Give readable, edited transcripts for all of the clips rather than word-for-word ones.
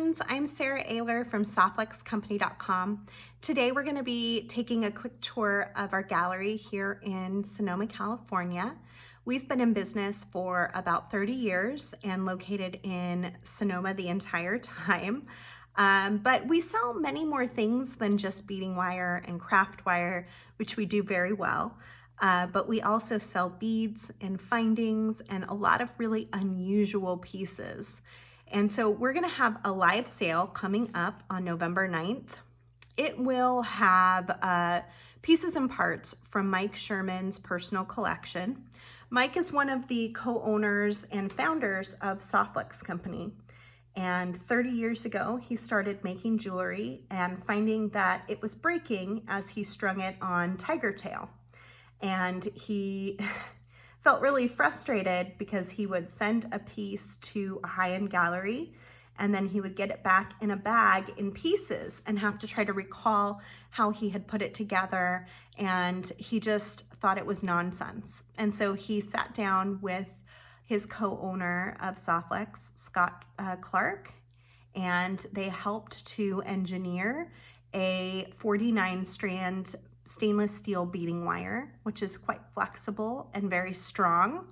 friends, I'm Sara Oehler from softluxcompany.com. Today we're going to be taking a quick tour of our gallery here in Sonoma, California. We've been in business for about 30 years and located in Sonoma the entire time. But we sell many more things than just beading wire and craft wire, which we do very well. But we also sell beads and findings and a lot of really unusual pieces. And so we're gonna have a live sale coming up on November 9th. It will have pieces and parts from Mike Sherman's personal collection. Mike is one of the co-owners and founders of Softlux Company. And 30 years ago, he started making jewelry and finding that it was breaking as he strung it on tiger tail. And he felt really frustrated because he would send a piece to a high-end gallery and then he would get it back in a bag in pieces and have to try to recall how he had put it together, and he just thought it was nonsense. And so he sat down with his co-owner of Softlux, Scott Clark, and they helped to engineer a 49-strand stainless steel beading wire, which is quite flexible and very strong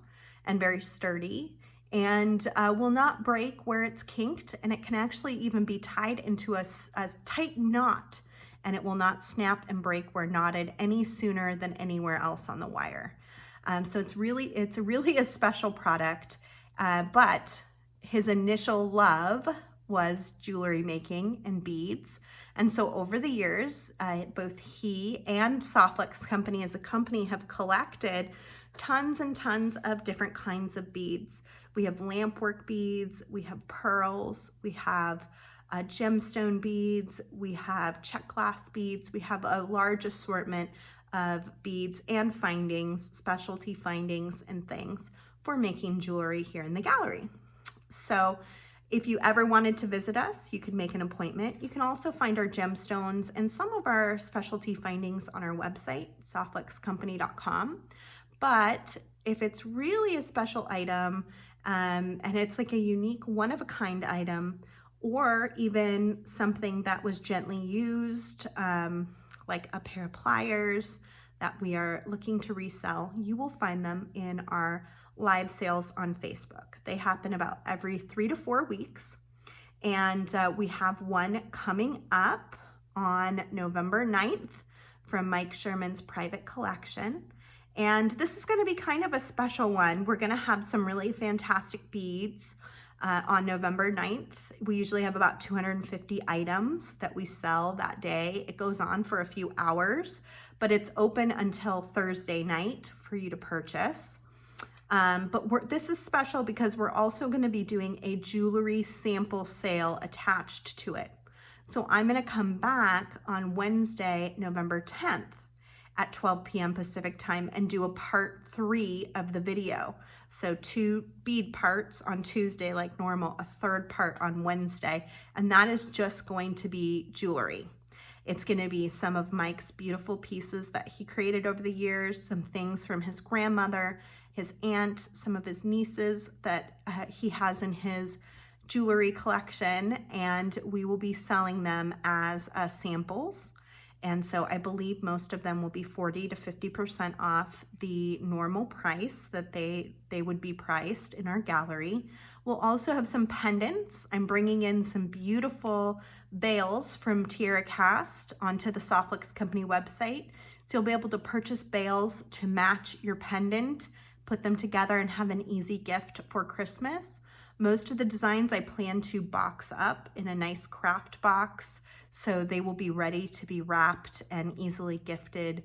and very sturdy, and will not break where it's kinked, and it can actually even be tied into a tight knot, and it will not snap and break where knotted any sooner than anywhere else on the wire. So it's really a special product, but his initial love was jewelry making and beads. And so over the years, both he and Softlux Company as a company have collected tons and tons of different kinds of beads. We have lampwork beads, we have pearls, we have gemstone beads, we have check glass beads, we have a large assortment of beads and findings, specialty findings and things for making jewelry here in the gallery. So if you ever wanted to visit us, you could make an appointment. You can also find our gemstones and some of our specialty findings on our website, softluxcompany.com. But if it's really a special item and it's like a unique one-of-a-kind item, or even something that was gently used, like a pair of pliers that we are looking to resell, you will find them in our live sales on Facebook. They happen about every 3 to 4 weeks. And we have one coming up on November 9th from Mike Sherman's private collection. And this is gonna be kind of a special one. We're gonna have some really fantastic beads on November 9th. We usually have about 250 items that we sell that day. It goes on for a few hours, but it's open until Thursday night for you to purchase. But this is special because we're also going to be doing a jewelry sample sale attached to it. So I'm going to come back on Wednesday, November 10th at 12 p.m. Pacific time and do a part 3 of the video. So 2 bead parts on Tuesday like normal, a 3rd part on Wednesday, and that is just going to be jewelry. It's going to be some of Mike's beautiful pieces that he created over the years, some things from his grandmother, his aunt, some of his nieces that he has in his jewelry collection, and we will be selling them as samples. And so I believe most of them will be 40 to 50% off the normal price that they would be priced in our gallery. We'll also have some pendants. I'm bringing in some beautiful veils from Tiara Cast onto the Softlux Company website. So you'll be able to purchase veils to match your pendant, put them together and have an easy gift for Christmas. Most of the designs I plan to box up in a nice craft box, so they will be ready to be wrapped and easily gifted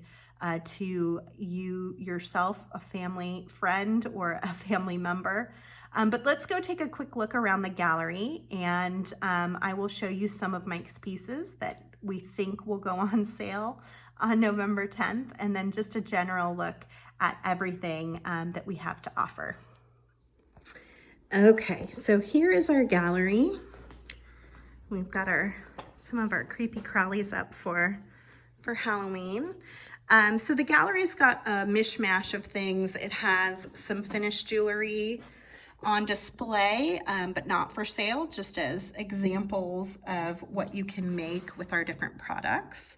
to you yourself, a family friend, or a family member. But let's go take a quick look around the gallery, and I will show you some of Mike's pieces that we think will go on sale on November 10th, and then just a general look at everything that we have to offer. Okay, so here is our gallery. We've got some of our creepy crawlies up for Halloween. So the gallery's got a mishmash of things. It has some finished jewelry, on display, but not for sale, just as examples of what you can make with our different products.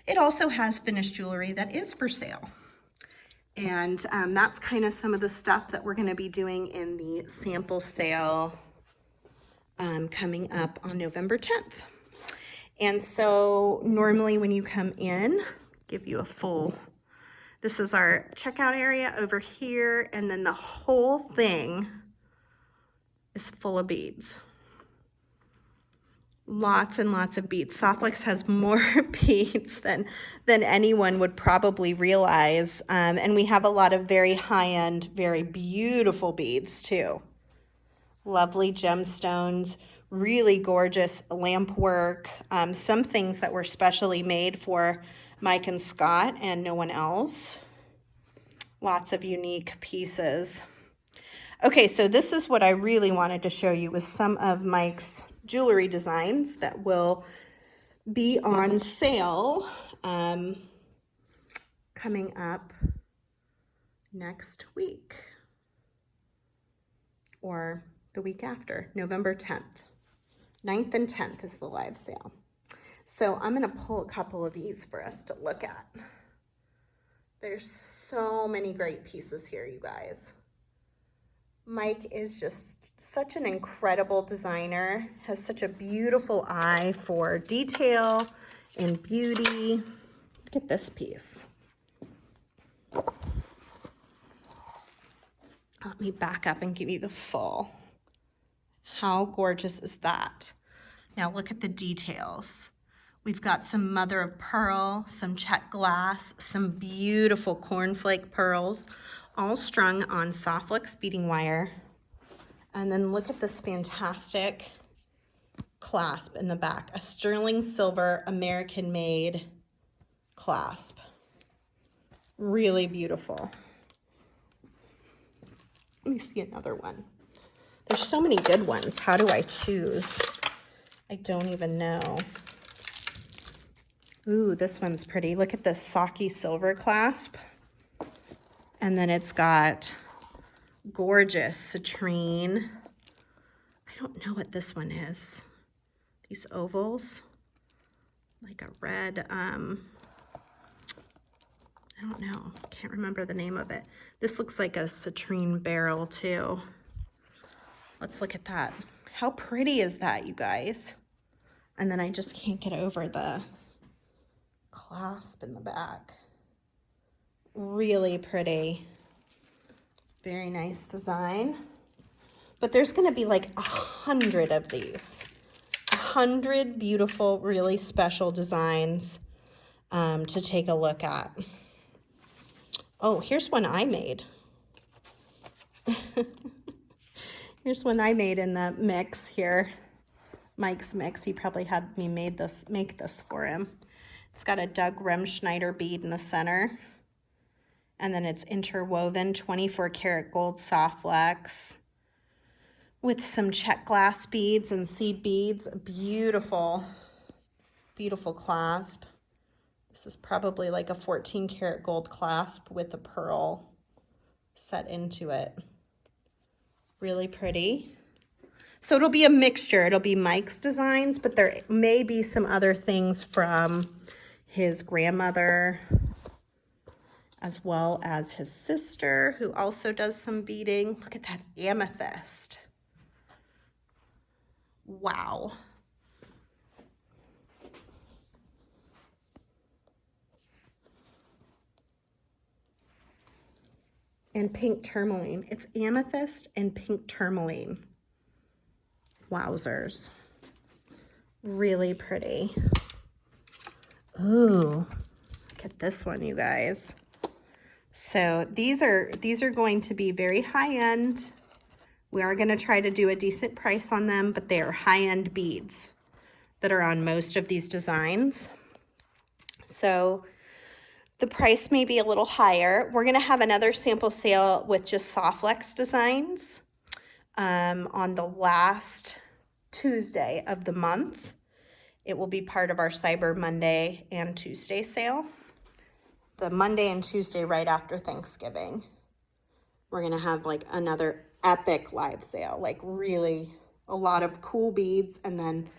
It also has finished jewelry that is for sale. And that's kind of some of the stuff that we're going to be doing in the sample sale coming up on November 10th. And so normally when you come in, give you a full, this is our checkout area over here, and then the whole thing is full of beads. Lots and lots of beads. Softlex has more beads than anyone would probably realize. And we have a lot of very high-end, very beautiful beads too. Lovely gemstones, really gorgeous lamp work. Some things that were specially made for Mike and Scott and no one else. Lots of unique pieces. Okay, so this is what I really wanted to show you, was some of Mike's jewelry designs that will be on sale coming up next week or the week after, November 10th. 9th and 10th is the live sale. So I'm going to pull a couple of these for us to look at. There's so many great pieces here, you guys. Mike is just such an incredible designer, has such a beautiful eye for detail and beauty. Look at this piece. Let me back up and give you the full. How gorgeous is that? Now look at the details. We've got some mother of pearl, some check glass, some beautiful cornflake pearls, all strung on Softlex beading wire. And then look at this fantastic clasp in the back, a sterling silver American made clasp. Really beautiful. Let me see another one. There's so many good ones. How do I choose? I don't even know. Ooh, this one's pretty. Look at this Saki silver clasp. And then it's got gorgeous citrine. I don't know what this one is. These ovals, like a red, I don't know. Can't remember the name of it. This looks like a citrine barrel too. Let's look at that. How pretty is that, you guys? And then I just can't get over the clasp in the back. Really pretty. Very nice design. But there's going to be like 100 of these. 100 beautiful, really special designs to take a look at. Oh, here's one I made. Here's one I made in the mix here. Mike's mix. He probably had me make this for him. It's got a Doug Remschneider bead in the center. And then it's interwoven 24 karat gold Softlex with some check glass beads and seed beads. Beautiful, beautiful clasp. This is probably like a 14 karat gold clasp with a pearl set into it. Really pretty. So it'll be a mixture. It'll be Mike's designs, but there may be some other things from his grandmother, as well as his sister, who also does some beading. Look at that amethyst. Wow. And pink tourmaline. It's amethyst and pink tourmaline. Wowzers. Really pretty. Ooh, look at this one, you guys. So these are going to be very high-end. We are going to try to do a decent price on them, but they are high-end beads that are on most of these designs. So the price may be a little higher. We're going to have another sample sale with just Softlex designs on the last Tuesday of the month. It will be part of our Cyber Monday and Tuesday sale. The Monday and Tuesday right after Thanksgiving. We're going to have like another epic live sale, like really a lot of cool beads, and then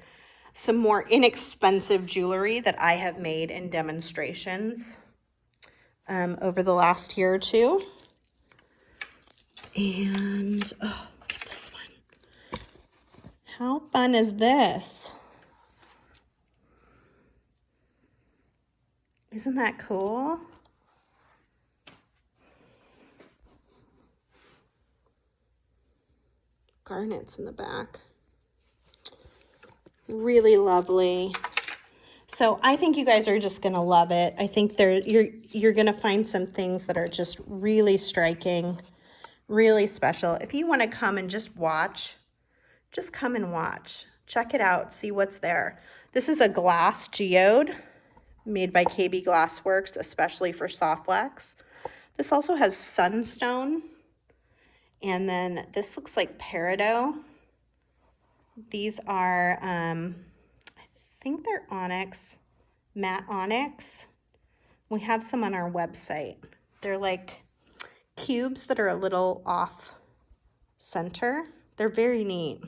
some more inexpensive jewelry that I have made in demonstrations over the last year or two. And oh, look at this one. How fun is this? Isn't that cool? Garnets in the back. Really lovely. So I think you guys are just gonna love it. I think you're gonna find some things that are just really striking, really special. If you want to come and just watch, just come and watch. Check it out, see what's there. This is a glass geode made by KB Glassworks, especially for soft flex. This also has sunstone. And then this looks like peridot. These are, I think they're onyx, matte onyx. We have some on our website. They're like cubes that are a little off center. They're very neat.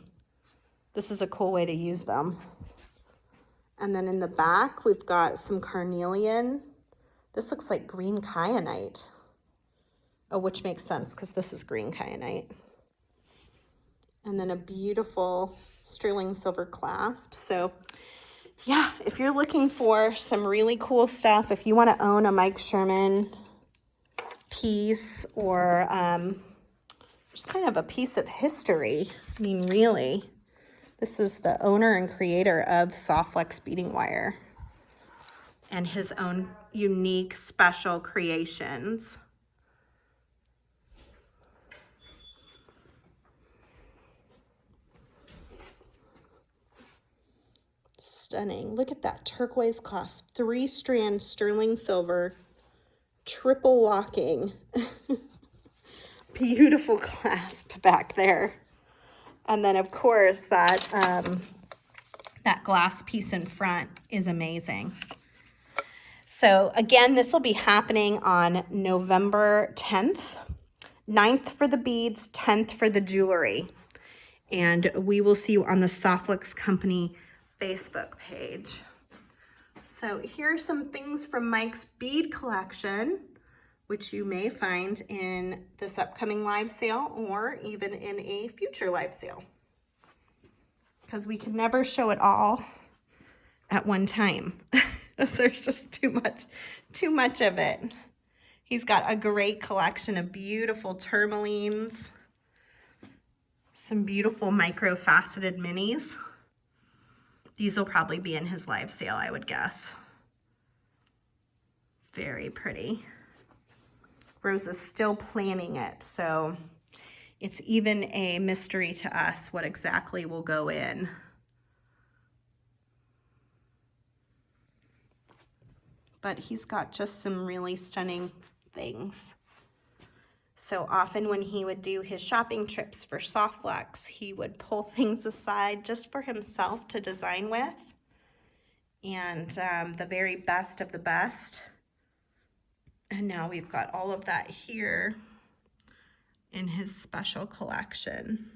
This is a cool way to use them. And then in the back, we've got some carnelian. This looks like green kyanite. Oh, which makes sense because this is green kyanite. And then a beautiful sterling silver clasp. So yeah, if you're looking for some really cool stuff, if you want to own a Mike Sherman piece or just kind of a piece of history, I mean, really, this is the owner and creator of Soft Flex beading wire and his own unique special creations. Stunning. Look at that turquoise clasp, 3-strand sterling silver, triple locking. Beautiful clasp back there. And then of course that that glass piece in front is amazing. So again, this will be happening on November 10th, 9th for the beads, 10th for the jewelry. And we will see you on the Soft Flex Company Facebook page. So here are some things from Mike's bead collection, which you may find in this upcoming live sale or even in a future live sale, because we can never show it all at one time. There's just too much of it. He's got a great collection of beautiful tourmalines, some beautiful micro-faceted minis. These will probably be in his live sale, I would guess. Very pretty. Rose is still planning it, so it's even a mystery to us what exactly will go in. But he's got just some really stunning things. So often when he would do his shopping trips for Soft Flex, he would pull things aside just for himself to design with. And the very best of the best. And now we've got all of that here in his special collection.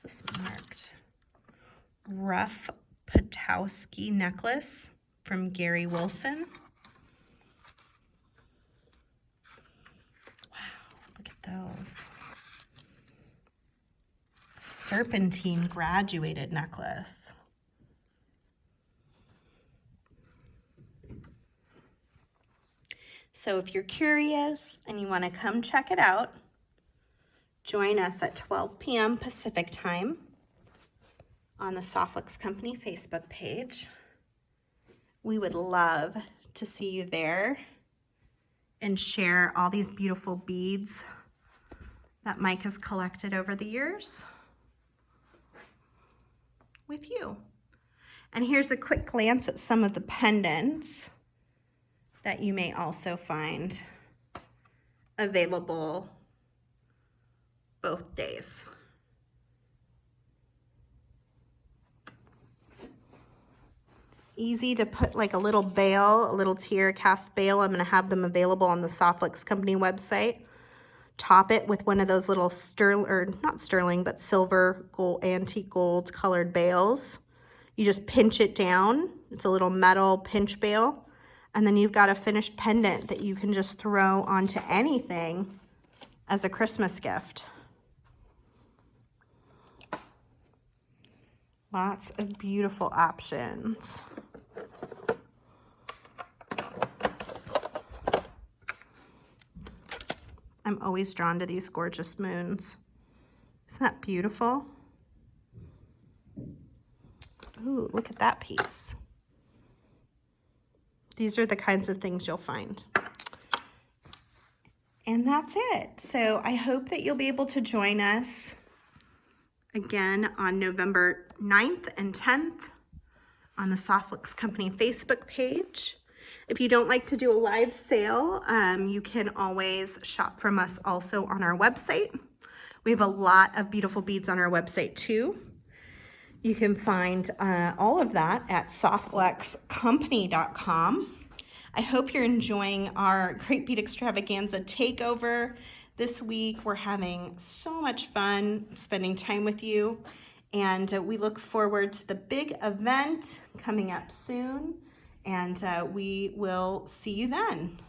What's this marked? Rough Patowski necklace from Gary Wilson. Wow, look at those. Serpentine graduated necklace. So if you're curious and you want to come check it out, join us at 12 p.m. Pacific time on the Soft Flex Company Facebook page. We would love to see you there and share all these beautiful beads that Mike has collected over the years with you. And here's a quick glance at some of the pendants that you may also find available both days. Easy to put like a little bail, a little tier cast bail. I'm gonna have them available on the Softlix Company website. Top it with one of those little not sterling, but silver gold, antique gold colored bails. You just pinch it down. It's a little metal pinch bail. And then you've got a finished pendant that you can just throw onto anything as a Christmas gift. Lots of beautiful options. I'm always drawn to these gorgeous moons. Isn't that beautiful? Ooh, look at that piece. These are the kinds of things you'll find. And that's it. So I hope that you'll be able to join us again on November 9th and 10th on the Softlix Company Facebook page. If you don't like to do a live sale, you can always shop from us also on our website. We have a lot of beautiful beads on our website too. You can find all of that at softlexcompany.com. I hope you're enjoying our Great Bead Extravaganza takeover this week. We're having so much fun spending time with you, and we look forward to the big event coming up soon, and we will see you then.